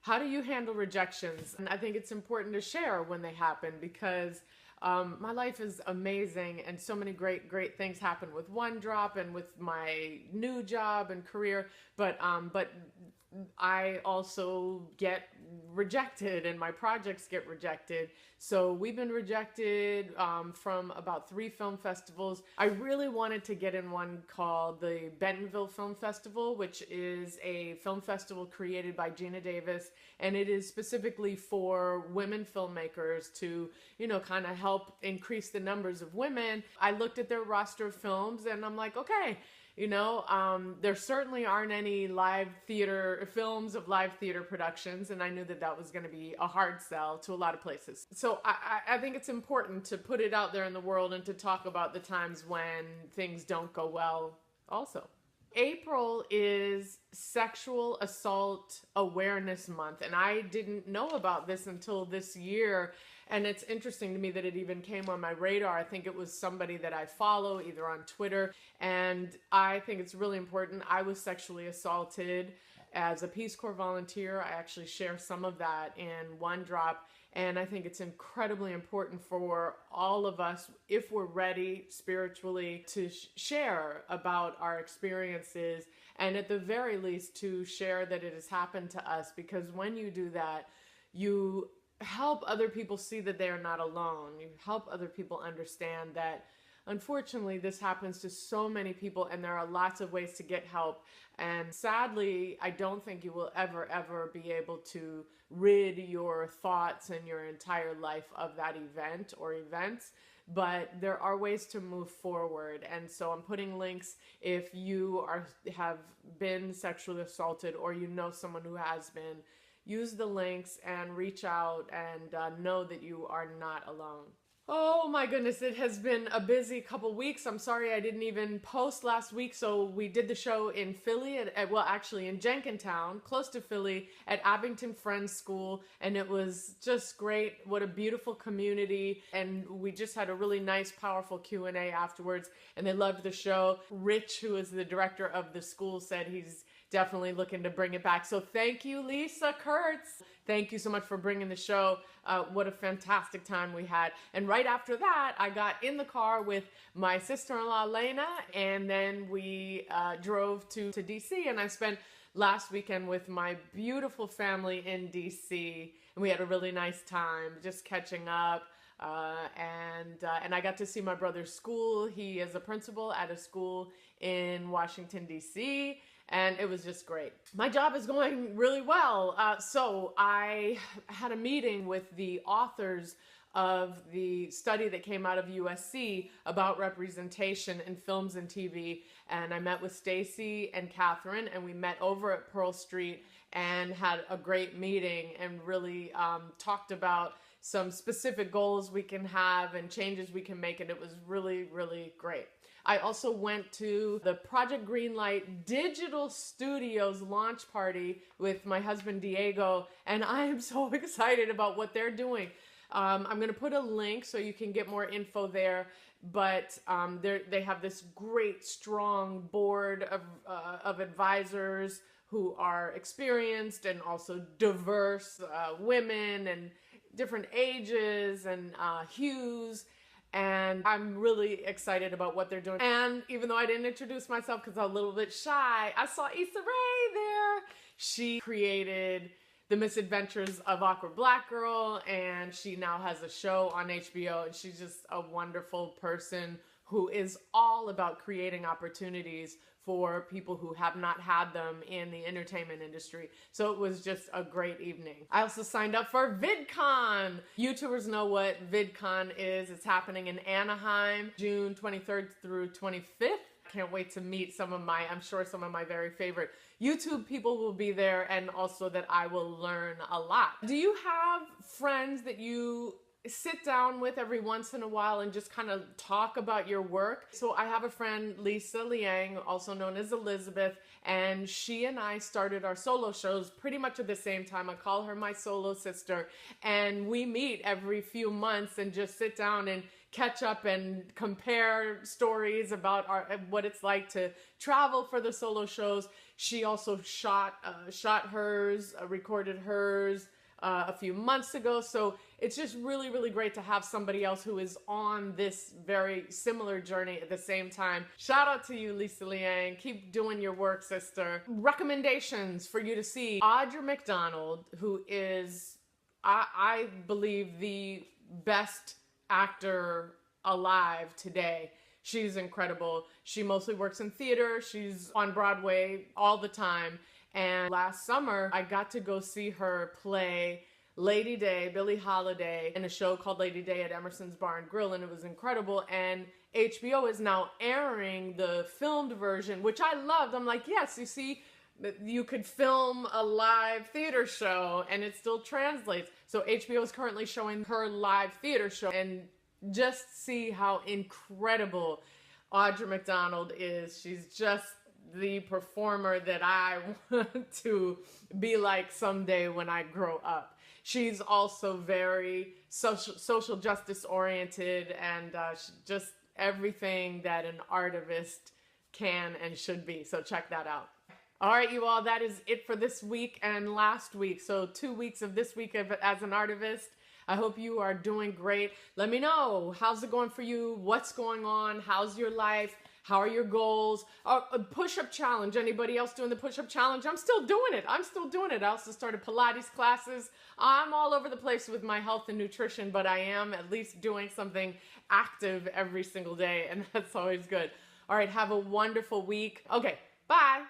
How do you handle rejections? And I think it's important to share when they happen because my life is amazing and so many great things happen with One Drop and with my new job and career. But I also get rejected and my projects get rejected. So we've been rejected from about 3 film festivals. I really wanted to get in one called the Bentonville Film Festival, which is a film festival created by Gina Davis, and it is specifically for women filmmakers to, you know, kind of help increase the numbers of women. I looked at their roster of films and I'm like, okay, you know, there certainly aren't any live theater films of live theater productions, and I knew that that was going to be a hard sell to a lot of places. So I think it's important to put it out there in the world and to talk about the times when things don't go well also. April is Sexual Assault Awareness Month, and I didn't know about this until this year, and it's interesting to me that it even came on my radar. I think it was somebody that I follow either on Twitter, and I think it's really important. I was sexually assaulted as a Peace Corps volunteer. I actually share some of that in One Drop, and I think it's incredibly important for all of us, if we're ready spiritually, to share about our experiences, and at the very least to share that it has happened to us, because when you do that, you help other people see that they are not alone. You help other people understand that unfortunately this happens to so many people and there are lots of ways to get help. And sadly, I don't think you will ever be able to rid your thoughts and your entire life of that event or events, but there are ways to move forward. And so I'm putting links if you have been sexually assaulted or you know someone who has been. Use the links and reach out and know that you are not alone. Oh my goodness, it has been a busy couple weeks. I'm sorry I didn't even post last week. So we did the show in Philly, well, actually in Jenkintown, close to Philly, at Abington Friends School. And it was just great. What a beautiful community. And we just had a really nice, powerful Q&A afterwards. And they loved the show. Rich, who is the director of the school, said he's definitely looking to bring it back. So thank you, Lisa Kurtz. Thank you so much for bringing the show. What a fantastic time we had. And right after that, I got in the car with my sister-in-law, Lena, and then we drove to DC, and I spent last weekend with my beautiful family in DC, and we had a really nice time just catching up. And I got to see my brother's school. He is a principal at a school in Washington, D.C., and it was just great. My job is going really well. So I had a meeting with the authors of the study that came out of USC about representation in films and TV. And I met with Stacy and Catherine, and we met over at Pearl Street and had a great meeting and really talked about some specific goals we can have and changes we can make, and it was really great. I also went to the Project Greenlight Digital Studios launch party with my husband Diego, and I am so excited about what they're doing. I'm going to put a link so you can get more info there, but they have this great, strong board of advisors who are experienced and also diverse women and different ages and hues. And I'm really excited about what they're doing. And even though I didn't introduce myself because I'm a little bit shy, I saw Issa Rae there. She created The Misadventures of Awkward Black Girl, and she now has a show on HBO, and she's just a wonderful person who is all about creating opportunities for people who have not had them in the entertainment industry. So it was just a great evening. I also signed up for VidCon. YouTubers know what VidCon is. It's happening in Anaheim, June 23rd through 25th. Can't wait to meet I'm sure some of my very favorite YouTube people will be there, and also that I will learn a lot. Do you have friends that you sit down with every once in a while and just kind of talk about your work? So I have a friend, Lisa Liang, also known as Elizabeth, and she and I started our solo shows pretty much at the same time. I call her my solo sister, and we meet every few months and just sit down and catch up and compare stories about what it's like to travel for the solo shows. She also shot hers, recorded hers a few months ago. So it's just really, really great to have somebody else who is on this very similar journey at the same time. Shout out to you, Lisa Liang. Keep doing your work, sister. Recommendations for you to see. Audra McDonald, who is, I believe, the best actor alive today. She's incredible. She mostly works in theater. She's on Broadway all the time. And last summer, I got to go see her play Lady Day, Billie Holiday, in a show called Lady Day at Emerson's Bar and Grill, and it was incredible. And HBO is now airing the filmed version, which I loved. I'm like, yes, you see, you could film a live theater show and it still translates. So HBO is currently showing her live theater show, and just see how incredible Audra McDonald is. She's just the performer that I want to be like someday when I grow up. She's also very social justice oriented, and just everything that an artivist can and should be. So check that out. All right, you all, that is it for this week and last week. So 2 weeks of this week as an artivist. I hope you are doing great. Let me know, how's it going for you? What's going on? How's your life? How are your goals? A push-up challenge. Anybody else doing the push-up challenge? I'm still doing it. I also started Pilates classes. I'm all over the place with my health and nutrition, but I am at least doing something active every single day, and that's always good. All right, have a wonderful week. Okay, bye.